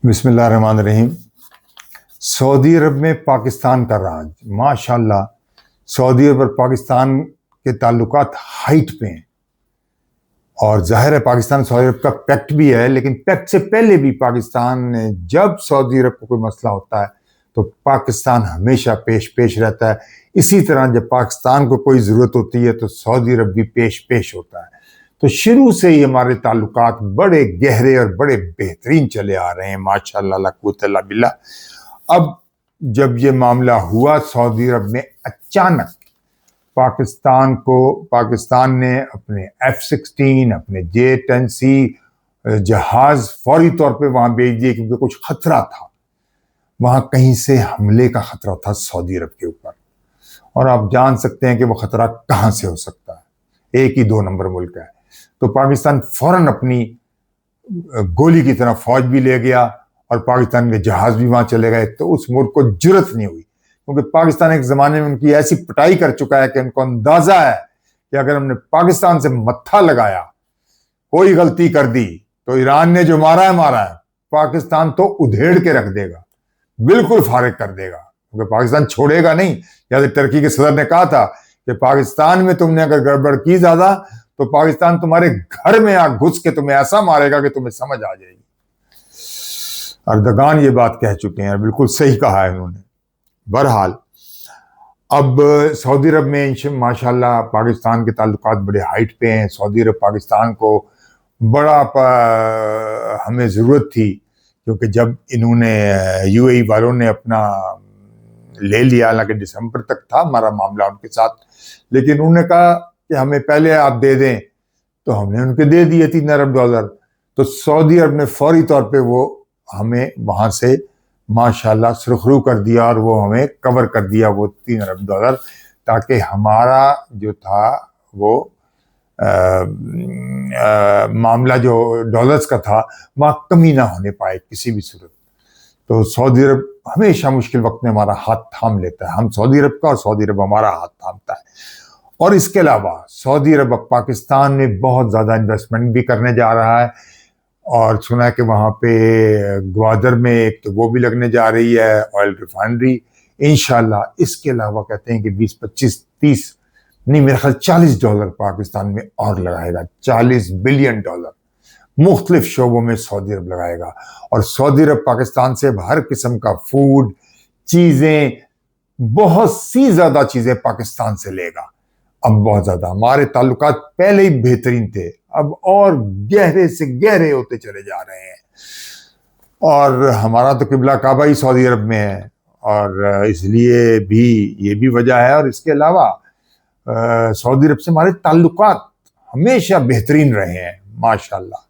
بسم اللہ الرحمن الرحیم۔ سعودی عرب میں پاکستان کا راج، ماشاءاللہ سعودی عرب اور پاکستان کے تعلقات ہائٹ پہ ہیں، اور ظاہر ہے پاکستان سعودی عرب کا پیکٹ بھی ہے، لیکن پیکٹ سے پہلے بھی پاکستان نے جب سعودی عرب کو کوئی مسئلہ ہوتا ہے تو پاکستان ہمیشہ پیش رہتا ہے۔ اسی طرح جب پاکستان کو کوئی ضرورت ہوتی ہے تو سعودی عرب بھی پیش ہوتا ہے۔ تو شروع سے ہی ہمارے تعلقات بڑے گہرے اور بڑے بہترین چلے آ رہے ہیں، ماشاءاللہ لا قوت الا باللہ۔ اب جب یہ معاملہ ہوا سعودی عرب میں، اچانک پاکستان نے اپنے F-16 اپنے J-10C جہاز فوری طور پہ وہاں بھیج دیے، کیونکہ کچھ خطرہ تھا، وہاں کہیں سے حملے کا خطرہ تھا سعودی عرب کے اوپر، اور آپ جان سکتے ہیں کہ وہ خطرہ کہاں سے ہو سکتا ہے، ایک ہی 2 نمبر ملک ہے۔ تو پاکستان فوراً اپنی گولی کی طرح فوج بھی لے گیا اور پاکستان کے جہاز بھی وہاں چلے گئے۔ تو اس ملک کو جرت نہیں ہوئی، کیونکہ پاکستان ایک زمانے میں ان کی ایسی پٹائی کر چکا ہے کہ ان کو اندازہ ہے کہ اگر ہم نے پاکستان سے متھا لگایا، کوئی غلطی کر دی، تو ایران نے جو مارا ہے پاکستان تو ادھیڑ کے رکھ دے گا، بالکل فارغ کر دے گا، کیونکہ پاکستان چھوڑے گا نہیں۔ جیسے ٹرکی کے صدر نے کہا تھا کہ پاکستان میں تم نے اگر گڑبڑ کی زیادہ تو پاکستان تمہارے گھر میں آ گھس کے تمہیں ایسا مارے گا کہ تمہیں سمجھ آ جائے گی۔ اردگان یہ بات کہہ چکے ہیں، بالکل صحیح کہا ہے انہوں نے۔ بہرحال اب سعودی عرب میں ماشاءاللہ پاکستان کے تعلقات بڑے ہائٹ پہ ہیں۔ سعودی عرب پاکستان کو بڑا ہمیں ضرورت تھی، کیونکہ جب انہوں نے UAE والوں نے اپنا لے لیا، حالانکہ دسمبر تک تھا ہمارا معاملہ ان کے ساتھ، لیکن انہوں نے کہا کہ ہمیں پہلے آپ دے دیں، تو ہم نے ان کے دے دیے $3 ارب۔ تو سعودی عرب نے فوری طور پہ وہ ہمیں وہاں سے ماشاءاللہ سرخرو کر دیا، اور وہ ہمیں کور کر دیا وہ $3 ارب، تاکہ ہمارا جو تھا وہ معاملہ جو ڈالرز کا تھا وہاں کمی نہ ہونے پائے کسی بھی صورت۔ تو سعودی عرب ہمیشہ مشکل وقت میں ہمارا ہاتھ تھام لیتا ہے، ہم سعودی عرب کا اور سعودی عرب ہمارا ہاتھ تھامتا ہے۔ اور اس کے علاوہ سعودی عرب اب پاکستان میں بہت زیادہ انویسٹمنٹ بھی کرنے جا رہا ہے، اور سنا ہے کہ وہاں پہ گوادر میں ایک تو وہ بھی لگنے جا رہی ہے آئل ریفائنری انشاءاللہ۔ اس کے علاوہ کہتے ہیں کہ 20 25 30 نہیں، میرے خیال $40 پاکستان میں اور لگائے گا، $40 بلین مختلف شعبوں میں سعودی عرب لگائے گا۔ اور سعودی عرب پاکستان سے ہر قسم کا فوڈ چیزیں، بہت سی زیادہ چیزیں پاکستان سے لے گا۔ اب بہت زیادہ ہمارے تعلقات پہلے ہی بہترین تھے، اب اور گہرے سے گہرے ہوتے چلے جا رہے ہیں، اور ہمارا تو قبلہ کعبہ ہی سعودی عرب میں ہے، اور اس لیے بھی یہ بھی وجہ ہے۔ اور اس کے علاوہ سعودی عرب سے ہمارے تعلقات ہمیشہ بہترین رہے ہیں، ماشاءاللہ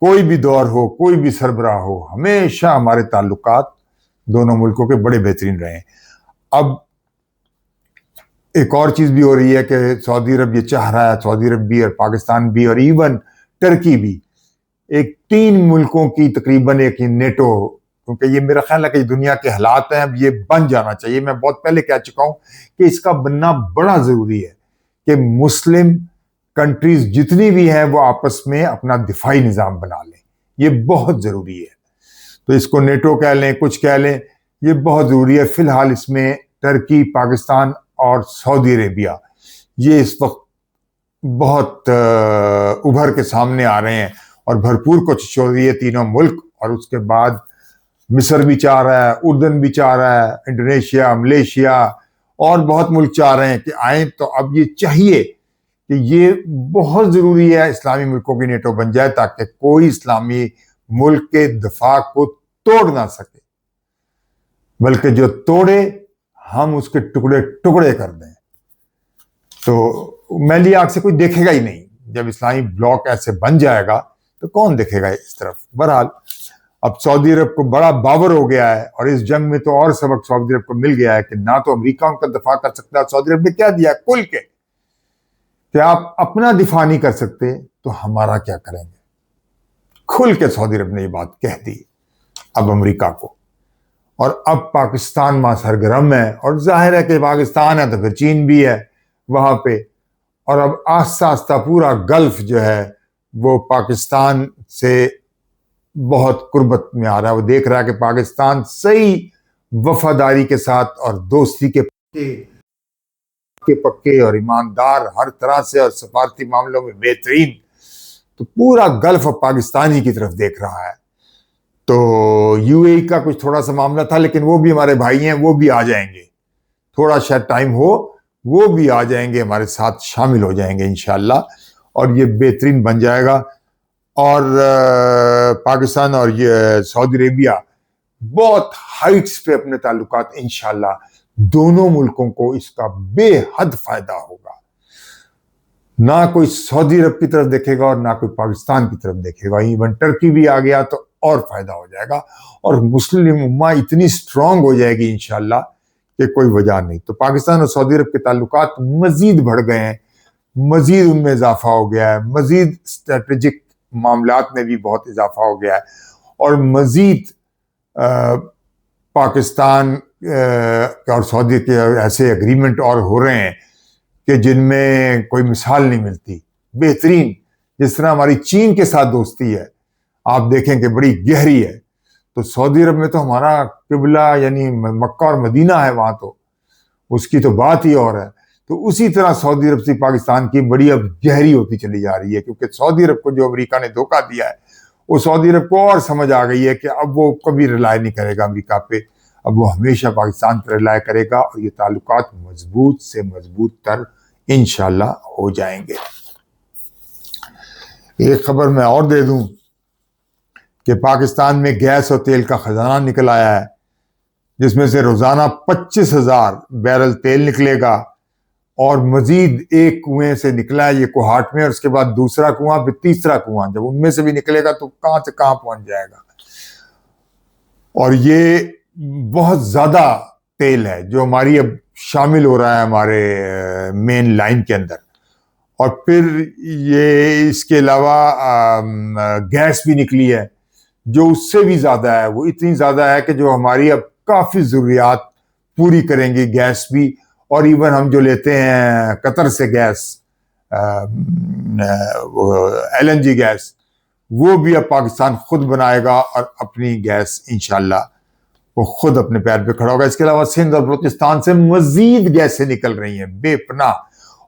کوئی بھی دور ہو، کوئی بھی سربراہ ہو، ہمیشہ ہمارے تعلقات دونوں ملکوں کے بڑے بہترین رہے ہیں۔ اب ایک اور چیز بھی ہو رہی ہے کہ سعودی عرب یہ چاہ رہا ہے، سعودی عرب بھی اور پاکستان بھی اور ایون ٹرکی بھی، ایک 3 ملکوں کی تقریباً ایک نیٹو، کیونکہ یہ میرا خیال ہے کہ دنیا کے حالات ہیں، اب یہ بن جانا چاہیے۔ میں بہت پہلے کہہ چکا ہوں کہ اس کا بننا بڑا ضروری ہے کہ مسلم کنٹریز جتنی بھی ہیں وہ آپس میں اپنا دفاعی نظام بنا لیں، یہ بہت ضروری ہے۔ تو اس کو نیٹو کہہ لیں، کچھ کہہ لیں، یہ بہت ضروری ہے۔ فی الحال اس میں ٹرکی، پاکستان اور سعودی عربیہ یہ اس وقت بہت ابھر کے سامنے آ رہے ہیں، اور بھرپور کوشش ہو رہی ہے تینوں ملک، اور اس کے بعد مصر بھی چاہ رہا ہے، اردن بھی چاہ رہا ہے، انڈونیشیا، ملیشیا اور بہت ملک چاہ رہے ہیں کہ آئیں۔ تو اب یہ چاہیے کہ یہ بہت ضروری ہے اسلامی ملکوں کی نیٹو بن جائے، تاکہ کوئی اسلامی ملک کے دفاع کو توڑ نہ سکے، بلکہ جو توڑے ہم اس کے ٹکڑے ٹکڑے کر دیں۔ تو میلی آگ سے کوئی دیکھے گا ہی نہیں، جب اسلامی بلاک ایسے بن جائے گا تو کون دیکھے گا اس طرف۔ بہرحال اب سعودی عرب کو بڑا باور ہو گیا ہے، اور اس جنگ میں تو اور سبق سعودی عرب کو مل گیا ہے کہ نہ تو امریکہ ان کا دفاع کر سکتا ہے، سعودی عرب نے کہہ دیا کھل کے کہ آپ اپنا دفاع نہیں کر سکتے تو ہمارا کیا کریں گے، کھل کے سعودی عرب نے یہ بات کہہ دی اب امریکہ کو۔ اور اب پاکستان وہاں سرگرم ہے، اور ظاہر ہے کہ پاکستان ہے تو پھر چین بھی ہے وہاں پہ، اور اب آہستہ آہستہ پورا گلف جو ہے وہ پاکستان سے بہت قربت میں آ رہا ہے. وہ دیکھ رہا ہے کہ پاکستان صحیح وفاداری کے ساتھ اور دوستی کے پکے اور ایماندار ہر طرح سے اور سفارتی معاملوں میں بہترین، تو پورا گلف اب پاکستان ہی کی طرف دیکھ رہا ہے. تو یو اے ای کا کچھ تھوڑا سا معاملہ تھا، لیکن وہ بھی ہمارے بھائی ہیں، وہ بھی آ جائیں گے. تھوڑا شاید ٹائم ہو، وہ بھی آ جائیں گے، ہمارے ساتھ شامل ہو جائیں گے انشاءاللہ، اور یہ بہترین بن جائے گا. اور پاکستان اور یہ سعودی عربیہ بہت ہائٹس پہ اپنے تعلقات انشاءاللہ، دونوں ملکوں کو اس کا بے حد فائدہ ہوگا. نہ کوئی سعودی عرب کی طرف دیکھے گا اور نہ کوئی پاکستان کی طرف دیکھے گا. ایون ٹرکی بھی آ گیا تو اور فائدہ ہو جائے گا، اور مسلم امہ اتنی سٹرونگ ہو جائے گی انشاءاللہ کہ کوئی وجہ نہیں. تو پاکستان اور سعودی عرب کے تعلقات مزید بڑھ گئے ہیں، مزید ان میں اضافہ ہو گیا ہے، مزید اسٹریٹجک معاملات میں بھی بہت اضافہ ہو گیا ہے، اور مزید پاکستان اور سعودی کے ایسے اگریمنٹ اور ہو رہے ہیں کہ جن میں کوئی مثال نہیں ملتی. بہترین، جس طرح ہماری چین کے ساتھ دوستی ہے، آپ دیکھیں کہ بڑی گہری ہے. تو سعودی عرب میں تو ہمارا قبلہ یعنی مکہ اور مدینہ ہے، وہاں تو اس کی تو بات ہی اور ہے. تو اسی طرح سعودی عرب سے پاکستان کی بڑی اب گہری ہوتی چلی جا رہی ہے، کیونکہ سعودی عرب کو جو امریکہ نے دھوکہ دیا ہے، وہ سعودی عرب کو اور سمجھ آ گئی ہے کہ اب وہ کبھی رلائے نہیں کرے گا امریکہ پہ، اب وہ ہمیشہ پاکستان پہ رلائے کرے گا، اور یہ تعلقات مضبوط سے مضبوط تر انشاءاللہ ہو جائیں گے. ایک خبر میں اور دے دوں کہ پاکستان میں گیس اور تیل کا خزانہ نکل آیا ہے، جس میں سے روزانہ 25,000 بیرل تیل نکلے گا، اور مزید ایک کنویں سے نکلا ہے یہ کوہاٹ میں، اور اس کے بعد دوسرا کنواں، پھر تیسرا کنواں. جب ان میں سے بھی نکلے گا تو کہاں سے کہاں پہنچ جائے گا. اور یہ بہت زیادہ تیل ہے جو ہماری اب شامل ہو رہا ہے ہمارے مین لائن کے اندر. اور پھر یہ اس کے علاوہ گیس بھی نکلی ہے جو اس سے بھی زیادہ ہے. وہ اتنی زیادہ ہے کہ جو ہماری اب کافی ضروریات پوری کریں گی گیس بھی. اور ایون ہم جو لیتے ہیں قطر سے گیس، LNG گیس، وہ بھی اب پاکستان خود بنائے گا اور اپنی گیس انشاءاللہ وہ خود اپنے پیر پہ کھڑا ہوگا. اس کے علاوہ سندھ اور بلوچستان سے مزید گیسیں نکل رہی ہیں بے پناہ.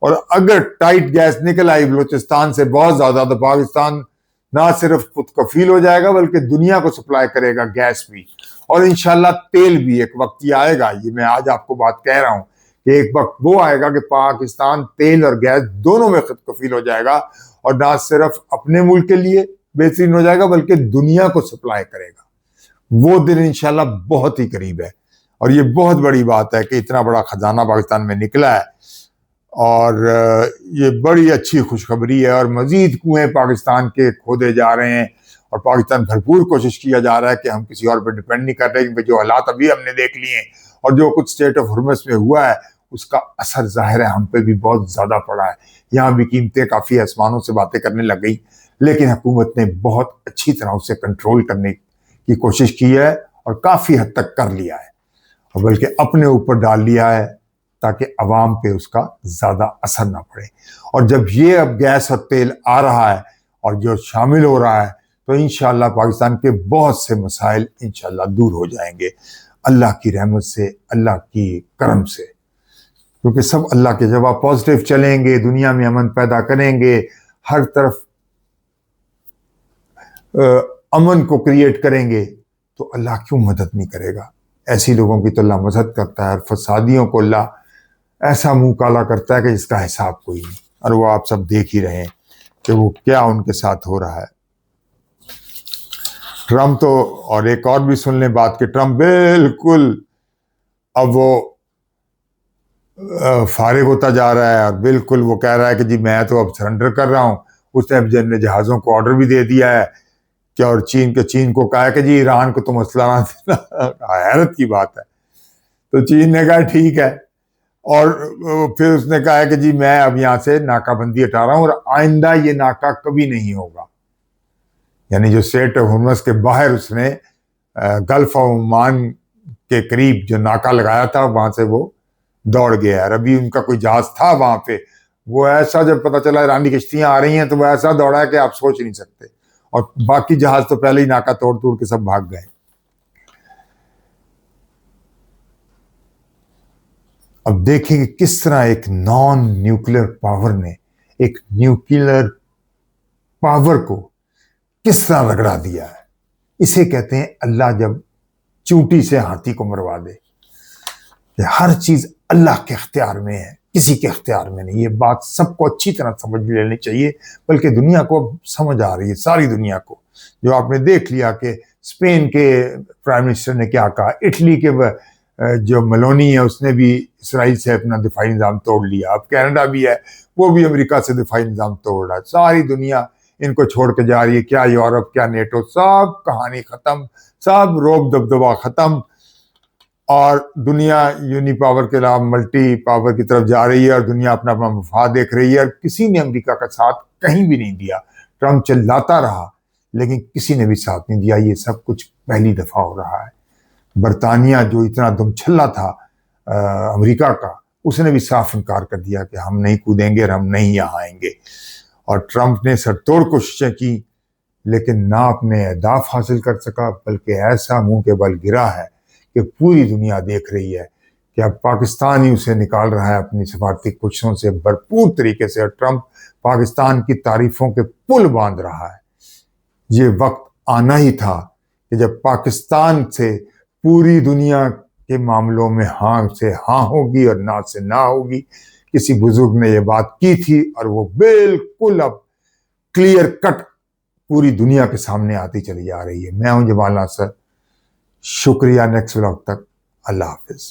اور اگر ٹائٹ گیس نکل آئی بلوچستان سے بہت زیادہ، تو پاکستان نہ صرف خود کفیل ہو جائے گا بلکہ دنیا کو سپلائی کرے گا گیس بھی، اور انشاءاللہ تیل بھی. ایک وقت یہ آئے گا، یہ میں آج آپ کو بات کہہ رہا ہوں کہ ایک وقت وہ آئے گا کہ پاکستان تیل اور گیس دونوں میں خود کفیل ہو جائے گا، اور نہ صرف اپنے ملک کے لیے بہترین ہو جائے گا بلکہ دنیا کو سپلائی کرے گا. وہ دن انشاءاللہ بہت ہی قریب ہے، اور یہ بہت بڑی بات ہے کہ اتنا بڑا خزانہ پاکستان میں نکلا ہے، اور یہ بڑی اچھی خوشخبری ہے. اور مزید کنویں پاکستان کے کھودے جا رہے ہیں، اور پاکستان بھرپور کوشش کیا جا رہا ہے کہ ہم کسی اور پہ ڈیپینڈ نہیں کر رہے، کیونکہ جو حالات ابھی ہم نے دیکھ لیے ہیں اور جو کچھ اسٹیٹ آف ہرمز میں ہوا ہے، اس کا اثر ظاہر ہے ہم پہ بھی بہت زیادہ پڑا ہے. یہاں بھی قیمتیں کافی آسمانوں سے باتیں کرنے لگ گئی، لیکن حکومت نے بہت اچھی طرح اسے کنٹرول کرنے کی کوشش کی ہے، اور کافی حد تک کر لیا ہے، اور بلکہ اپنے اوپر ڈال لیا ہے تاکہ عوام پہ اس کا زیادہ اثر نہ پڑے. اور جب یہ اب گیس اور تیل آ رہا ہے اور جو شامل ہو رہا ہے، تو انشاءاللہ پاکستان کے بہت سے مسائل انشاءاللہ دور ہو جائیں گے، اللہ کی رحمت سے، اللہ کی کرم سے. کیونکہ سب اللہ کے، جب آپ پازیٹیو چلیں گے، دنیا میں امن پیدا کریں گے، ہر طرف امن کو کریٹ کریں گے، تو اللہ کیوں مدد نہیں کرے گا. ایسی لوگوں کی تو اللہ مدد کرتا ہے، اور فسادیوں کو اللہ ایسا منہ کالا کرتا ہے کہ اس کا حساب کوئی نہیں. اور وہ آپ سب دیکھ ہی رہے ہیں کہ وہ کیا ان کے ساتھ ہو رہا ہے. ٹرمپ تو، اور ایک اور بھی سن لیں بات، کہ ٹرمپ بالکل اب وہ فارغ ہوتا جا رہا ہے، اور بالکل وہ کہہ رہا ہے کہ جی میں تو اب سرنڈر کر رہا ہوں. اس نے اب جنگ جہازوں کو آرڈر بھی دے دیا ہے کہ، اور چین کو کہا ہے کہ جی ایران کو تم اسلحہ نہ دینا. حیرت کی بات ہے. تو چین نے کہا ٹھیک ہے، اور پھر اس نے کہا ہے کہ جی میں اب یہاں سے ناکہ بندی ہٹا رہا ہوں، اور آئندہ یہ ناکہ کبھی نہیں ہوگا. یعنی جو اسٹریٹ آف ہرمز کے باہر اس نے گلف آف عمان کے قریب جو ناکہ لگایا تھا، وہاں سے وہ دوڑ گیا. اور ابھی ان کا کوئی جہاز تھا وہاں پہ، وہ ایسا جب پتہ چلا ایرانی کشتیاں آ رہی ہیں تو وہ ایسا دوڑا ہے کہ آپ سوچ نہیں سکتے. اور باقی جہاز تو پہلے ہی ناکا توڑ کے سب بھاگ گئے. اب دیکھیں کہ کس طرح ایک نان نیوکلیر پاور نے ایک نیوکلیر پاور کو کس طرح رگڑا دیا ہے. اسے کہتے ہیں اللہ جب چونٹی سے ہاتھی کو مروا دے. ہر چیز اللہ کے اختیار میں ہے، کسی کے اختیار میں نہیں. یہ بات سب کو اچھی طرح سمجھ لینی چاہیے، بلکہ دنیا کو اب سمجھ آ رہی ہے، ساری دنیا کو. جو آپ نے دیکھ لیا کہ اسپین کے پرائم منسٹر نے کیا کہا، اٹلی کے جو ملونی ہے اس نے بھی اسرائیل سے اپنا دفاعی نظام توڑ لیا. اب کینیڈا بھی ہے، وہ بھی امریکہ سے دفاعی نظام توڑ رہا ہے. ساری دنیا ان کو چھوڑ کے جا رہی ہے. کیا یورپ، کیا نیٹو، سب کہانی ختم، سب روب دبدبا ختم. اور دنیا یونی پاور کے علاوہ ملٹی پاور کی طرف جا رہی ہے، اور دنیا اپنا اپنا مفاد دیکھ رہی ہے. اور کسی نے امریکہ کا ساتھ کہیں بھی نہیں دیا. ٹرمپ چلاتا رہا لیکن کسی نے بھی ساتھ نہیں دیا. یہ سب کچھ پہلی دفعہ ہو رہا ہے. برطانیہ جو اتنا دم چھلا تھا امریکہ کا، اس نے بھی صاف انکار کر دیا کہ ہم نہیں کودیں گے اور ہم نہیں یہاں آئیں گے. اور ٹرمپ نے سر توڑ کوششیں کی لیکن نہ اپنے اہداف حاصل کر سکا، بلکہ ایسا منہ کے بل گرا ہے کہ پوری دنیا دیکھ رہی ہے کہ اب پاکستان ہی اسے نکال رہا ہے اپنی سفارتی کوششوں سے بھرپور طریقے سے. اور ٹرمپ پاکستان کی تعریفوں کے پل باندھ رہا ہے. یہ وقت آنا ہی تھا کہ جب پاکستان سے پوری دنیا کے معاملوں میں ہاں سے ہاں ہوگی اور نہ سے نہ ہوگی. کسی بزرگ نے یہ بات کی تھی اور وہ بالکل اب کلیئر کٹ پوری دنیا کے سامنے آتی چلی جا رہی ہے. میں ہوں جمال ناصر. شکریہ. نیکسٹ ولاگ تک اللہ حافظ.